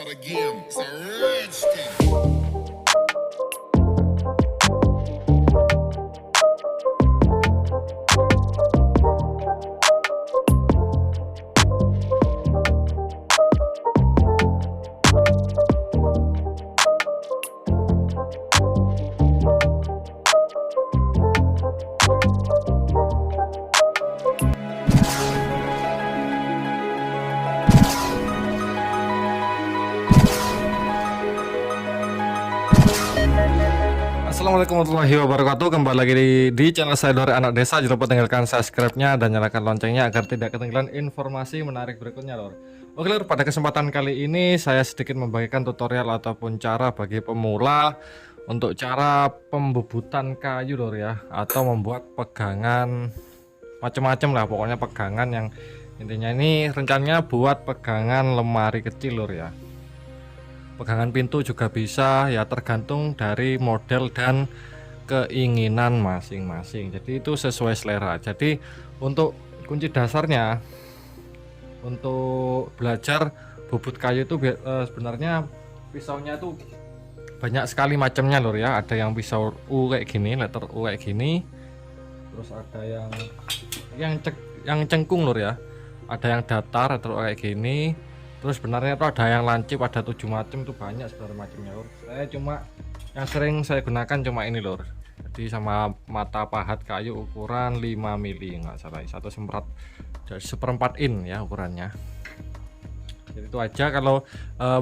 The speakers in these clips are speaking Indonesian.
again. It's a rich thing. Assalamualaikum warahmatullahi wabarakatuh. Kembali lagi di channel saya Dore Anak Desa. Jangan lupa tinggalkan subscribe-nya dan nyalakan loncengnya agar tidak ketinggalan informasi menarik berikutnya, Lor. Oke, Lor, pada kesempatan kali ini saya sedikit membagikan tutorial ataupun cara bagi pemula untuk cara pembubutan kayu, Lor, ya, atau membuat pegangan macam-macam lah, pokoknya pegangan yang intinya ini rencananya buat pegangan lemari kecil, Lor, ya. Pegangan pintu juga bisa, ya tergantung dari model dan keinginan masing-masing. Jadi itu sesuai selera. Jadi untuk kunci dasarnya untuk belajar bubut kayu itu sebenarnya pisaunya itu banyak sekali macamnya, Lur, ya. Ada yang pisau U kayak gini, letter U kayak gini. Terus ada yang cengkung, Lur, ya. Ada yang datar atau kayak gini. Terus sebenarnya itu ada yang lancip, ada 7 macam, itu banyak sebenarnya macamnya, Lur. Saya cuma yang sering saya gunakan cuma ini, Lur. Jadi sama mata pahat kayu ukuran 5 mili nggak salah, 1/4 in ya ukurannya. Jadi itu aja. Kalau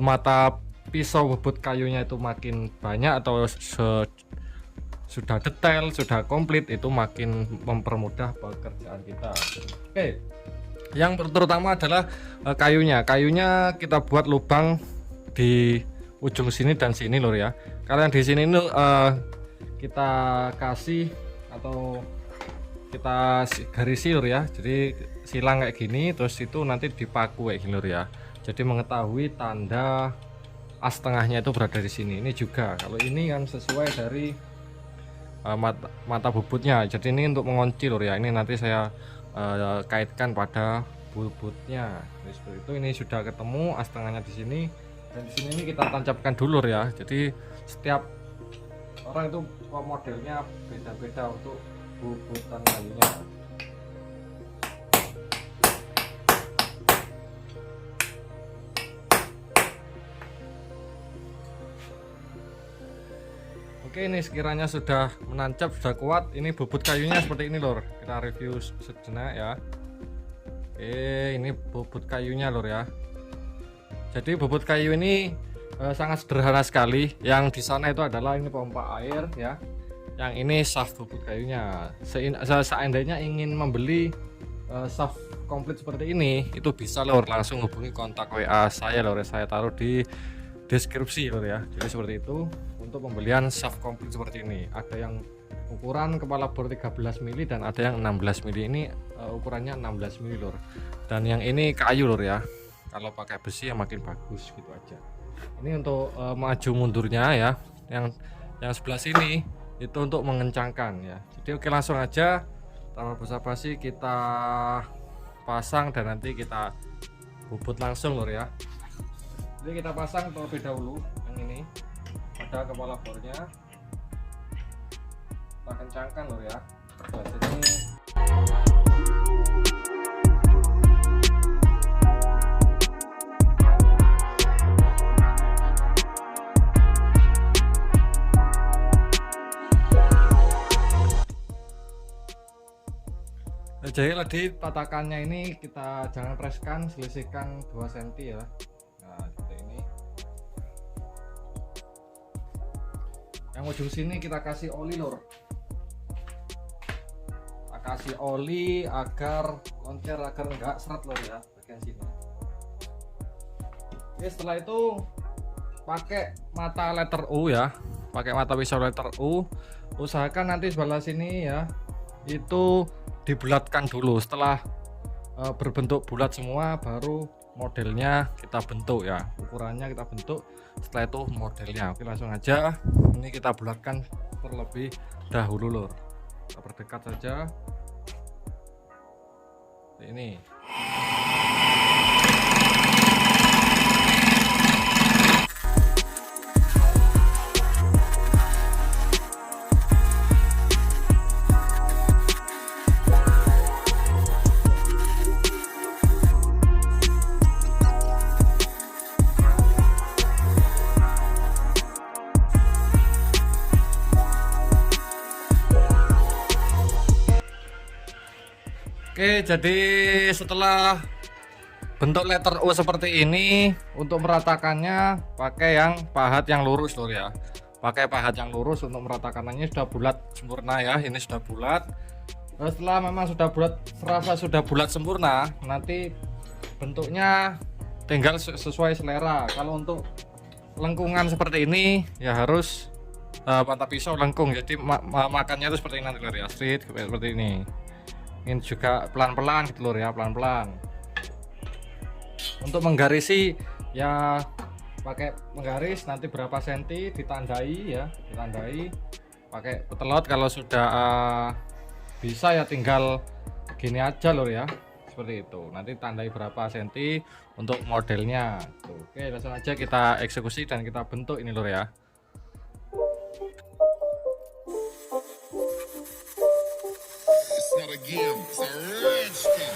mata pisau bubut kayunya itu makin banyak atau sudah detail, sudah komplit, itu makin mempermudah pekerjaan kita. Oke. Yang terutama adalah kayunya kita buat lubang di ujung sini dan sini, Lur, ya. Kalau yang di sini ini kita kasih atau kita garisi, Lur, ya. Jadi silang kayak gini, terus itu nanti dipaku kayak gini, Lur, ya. Jadi mengetahui tanda as tengahnya itu berada di sini. Ini juga kalau ini kan sesuai dari mata bubutnya. Jadi ini untuk mengunci, Lur, ya. Ini nanti saya kaitkan pada bubutnya. Jadi seperti itu. Ini sudah ketemu as tengahnya di sini, dan di sini ini kita tancapkan dulu, ya. Jadi setiap orang itu modelnya beda-beda untuk bubutan kayunya. Oke, ini sekiranya sudah menancap, sudah kuat, ini bubut kayunya seperti ini, Lur. Kita review sejenak, ya. Oke, ini bubut kayunya, Lur, ya. Jadi bubut kayu ini sangat sederhana sekali. Yang di sana itu adalah ini pompa air, ya. Yang ini shaft bubut kayunya. Seandainya ingin membeli shaft komplit seperti ini, itu bisa, Lur, langsung hubungi kontak WA saya, Lur. Saya taruh di deskripsi, Lur, ya. Jadi seperti itu untuk pembelian shaft komplit seperti ini. Ada yang ukuran kepala bor 13 mili dan ada yang 16 mili. Ini ukurannya 16 mili, Lur. Dan yang ini kayu, Lur, ya. Kalau pakai besi ya makin bagus, gitu aja. Ini untuk maju mundurnya, ya. Yang sebelah sini itu untuk mengencangkan, ya. Jadi oke, langsung aja tanpa basa-basi kita pasang dan nanti kita bubut langsung, Lur, ya. Jadi kita pasang terlebih dahulu yang ini pada kepala bornya, kita kencangkan, Lur, ya. Nah, sini. Jadi tadi tatakannya ini kita jangan preskan, selisihkan 2 cm, ya. Nah, seperti ini. Yang ujung sini kita kasih oli, Lur. Kita kasih oli agar loncer, agar enggak seret, Lur, ya, bagian sini. Oke, setelah itu pakai mata letter U, ya. Pakai mata pisau letter U. Usahakan nanti sebelah sini, ya, itu dibulatkan dulu. Setelah berbentuk bulat semua, baru modelnya kita bentuk, ya. Ukurannya kita bentuk, setelah itu modelnya. Oke, langsung aja ini kita bulatkan terlebih dahulu, Lur. Kita perdekat saja ini. Oke, jadi setelah bentuk letter U seperti ini, untuk meratakannya pakai yang pahat yang lurus lur ya. Pakai pahat yang lurus untuk meratakannya sudah bulat sempurna ya. Ini sudah bulat. Nah, setelah memang sudah bulat, serasa sudah bulat sempurna, nanti bentuknya tinggal sesuai selera. Kalau untuk lengkungan seperti ini ya harus mata pisau lengkung. Jadi makannya itu seperti ini nanti lur ya, straight seperti ini. Ini juga pelan-pelan gitu lur ya, pelan-pelan. Untuk menggarisi ya pakai penggaris nanti berapa senti ditandai ya, ditandai pakai petelot. Kalau sudah bisa ya tinggal gini aja lur ya, seperti itu. Nanti tandai berapa senti untuk modelnya. Oke, langsung aja kita eksekusi dan kita bentuk ini lur ya. It's not a game, it's a rich thing.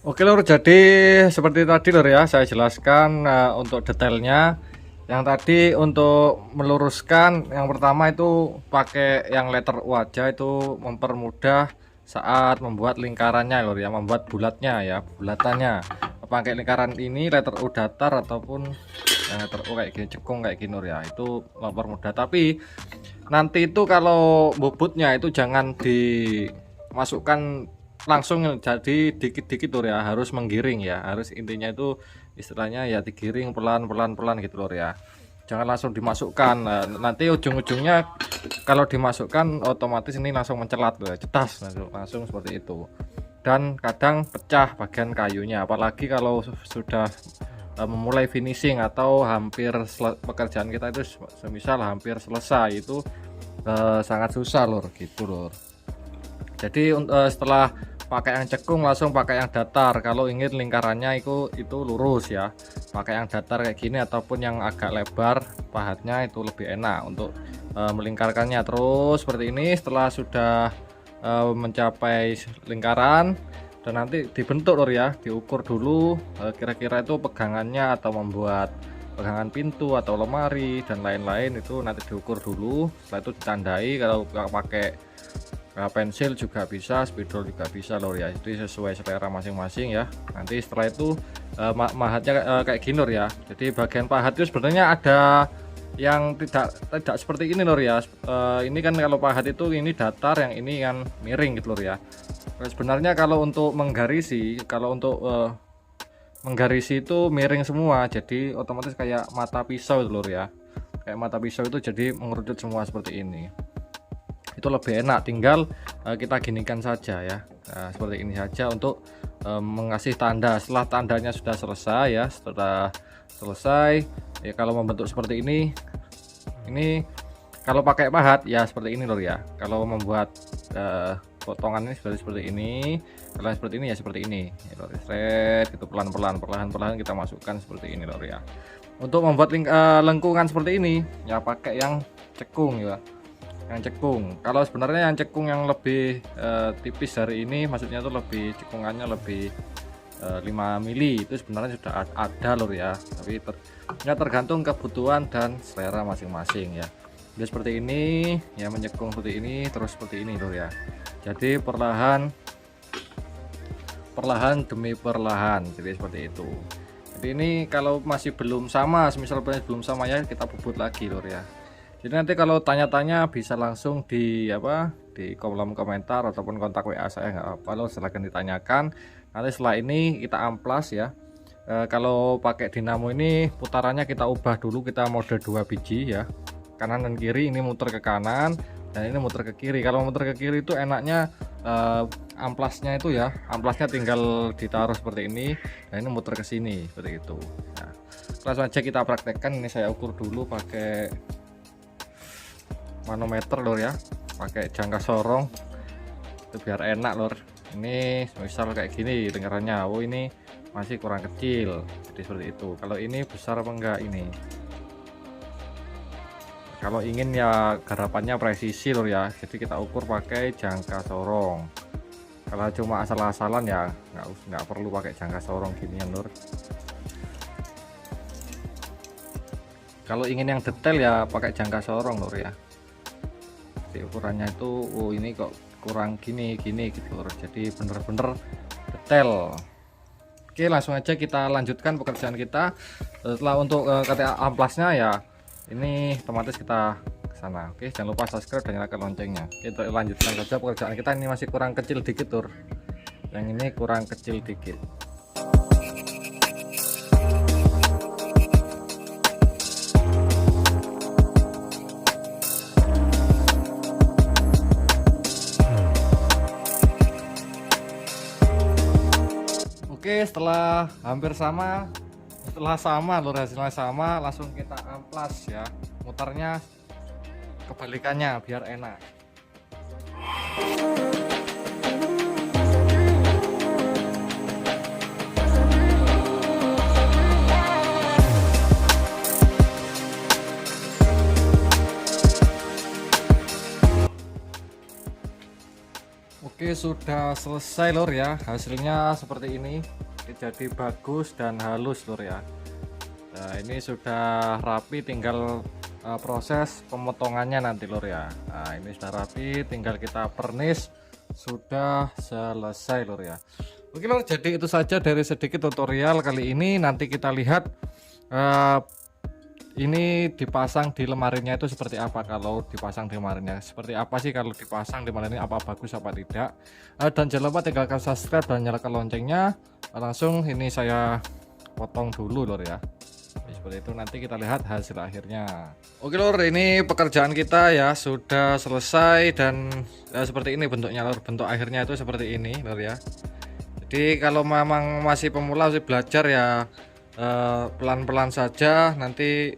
Oke lur, jadi seperti tadi lur ya, saya jelaskan untuk detailnya. Yang tadi untuk meluruskan, yang pertama itu pakai yang letter U aja, itu mempermudah saat membuat lingkarannya lur ya, membuat bulatnya ya, bulatannya. Pakai lingkaran ini letter U datar ataupun yang letter U kayak gini, cekung kayak gini lur ya, itu mempermudah. Tapi nanti itu kalau bobotnya itu jangan dimasukkan langsung jadi dikit-dikit lur ya, harus menggiring ya, harus intinya itu istilahnya ya digiring pelan-pelan gitu lur ya, jangan langsung dimasukkan. Nanti ujung-ujungnya kalau dimasukkan otomatis ini langsung mencelat lur ya, cetas langsung seperti itu, dan kadang pecah bagian kayunya, apalagi kalau sudah memulai finishing atau hampir pekerjaan kita itu semisal hampir selesai, itu sangat susah lur gitu lur. Jadi setelah pakai yang cekung langsung pakai yang datar. Kalau ingin lingkarannya itu lurus ya, pakai yang datar kayak gini ataupun yang agak lebar pahatnya, itu lebih enak untuk melingkarkannya. Terus seperti ini, setelah sudah mencapai lingkaran dan nanti dibentuk lur ya, diukur dulu kira-kira itu pegangannya atau membuat pegangan pintu atau lemari dan lain-lain, itu nanti diukur dulu. Setelah itu ditandai, kalau pakai pensil juga bisa, spidol juga bisa lur ya, itu sesuai selera masing-masing ya. Nanti setelah itu mahatnya kayak gini lur ya. Jadi bagian pahat itu sebenarnya ada yang tidak seperti ini lur ya. Ini kan kalau pahat itu ini datar, yang ini kan miring gitu lur ya. Sebenarnya kalau untuk menggarisi, menggarisi itu miring semua, jadi otomatis kayak mata pisau itu lur ya, kayak mata pisau itu jadi mengerucut semua seperti ini. Itu lebih enak, tinggal kita ginikan saja ya. Nah, seperti ini saja untuk mengasih tanda. Setelah tandanya sudah selesai ya, setelah selesai ya, kalau membentuk seperti ini kalau pakai pahat ya seperti ini lur ya. Kalau membuat potongan ini seperti ini, kalau seperti ini ya seperti ini ya, lur. Itu perlahan-pelan kita masukkan seperti ini lur ya. Untuk membuat lengkungan seperti ini ya pakai yang cekung ya, yang cekung. Kalau sebenarnya yang cekung yang lebih tipis dari ini, maksudnya itu lebih cekungannya lebih 5 mili, itu sebenarnya sudah ada lur ya, tapi tergantung kebutuhan dan selera masing-masing ya. Jadi seperti ini ya, menyekung seperti ini, terus seperti ini lur ya. Jadi perlahan demi perlahan, jadi seperti itu. Jadi ini kalau masih belum sama, semisal belum sama ya, kita bubut lagi lur ya. Jadi nanti kalau tanya-tanya bisa langsung di di kolom komentar ataupun kontak WA saya, nggak apa lur, silahkan ditanyakan. Nanti setelah ini kita amplas ya. Kalau pakai dinamo ini putarannya kita ubah dulu, kita mode 2 biji ya, kanan dan kiri. Ini muter ke kanan dan ini muter ke kiri. Kalau muter ke kiri itu enaknya amplasnya itu ya, amplasnya tinggal ditaruh seperti ini dan ini muter ke sini seperti itu. Nah, langsung aja kita praktekkan. Ini saya ukur dulu pakai manometer lor ya, pakai jangka sorong itu biar enak lor. Ini misal kayak gini dengarannya, oh ini masih kurang kecil, jadi seperti itu. Kalau ini besar apa enggak ini, kalau ingin ya garapannya presisi lor ya, jadi kita ukur pakai jangka sorong. Kalau cuma asal-asalan ya nggak perlu pakai jangka sorong ginian lor. Kalau ingin yang detail ya pakai jangka sorong lor ya. Jadi ukurannya itu, oh ini kok kurang gini gitu lor. Jadi bener-bener detail. Oke, langsung aja kita lanjutkan pekerjaan kita. Setelah untuk ketika amplasnya ya, ini otomatis kita ke sana. Oke, jangan lupa subscribe dan nyalakan loncengnya. Kita lanjutkan saja pekerjaan kita. Ini masih kurang kecil dikit lor. Yang ini kurang kecil dikit. Oke, setelah hampir sama, lur, hasilnya sama, langsung kita amplas ya, mutarnya kebalikannya biar enak. Oke, sudah selesai lur ya, hasilnya seperti ini. Jadi bagus dan halus lur ya. Nah, ini sudah rapi, tinggal proses pemotongannya nanti lur ya. Nah, ini sudah rapi, tinggal kita pernis, sudah selesai lur ya. Oke lur, jadi itu saja dari sedikit tutorial kali ini. Nanti kita lihat ini dipasang di lemarinya itu seperti apa. Kalau dipasang di lemarinya seperti apa sih, kalau dipasang di lemarinya apa bagus apa tidak. Dan jangan lupa tinggalkan subscribe dan nyalakan loncengnya. Langsung ini saya potong dulu lor ya. Seperti itu, nanti kita lihat hasil akhirnya. Oke lor, ini pekerjaan kita ya sudah selesai dan seperti ini bentuknya lor. Bentuk akhirnya itu seperti ini lor ya. Jadi kalau memang masih pemula, masih belajar ya pelan-pelan saja, nanti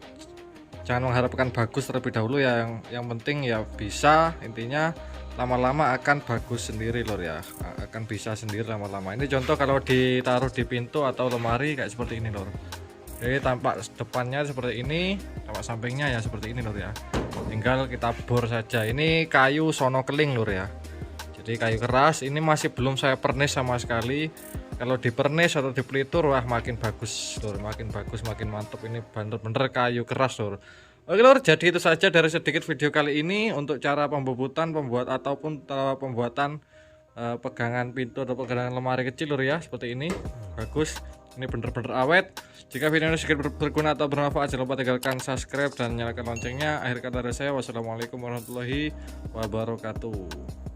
jangan mengharapkan bagus terlebih dahulu ya. Yang penting ya bisa, intinya lama-lama akan bagus sendiri lor ya, akan bisa sendiri lama-lama. Ini contoh kalau ditaruh di pintu atau lemari kayak seperti ini lor. Jadi tampak depannya seperti ini, tampak sampingnya ya seperti ini lor ya. Tinggal kita bor saja. Ini kayu sono keling lor ya, jadi kayu keras. Ini masih belum saya pernis sama sekali. Kalau dipernis atau dipelitur, wah makin bagus lur, makin bagus, makin mantap. Ini bener-bener kayu keras lur. Oke lur, jadi itu saja dari sedikit video kali ini untuk cara pembubutan, pembuatan pegangan pintu atau pegangan lemari kecil lur ya, seperti ini. Bagus, ini bener-bener awet. Jika video ini sedikit berguna atau bermanfaat, jangan lupa tinggalkan subscribe dan nyalakan loncengnya. Akhir kata dari saya, wassalamualaikum warahmatullahi wabarakatuh.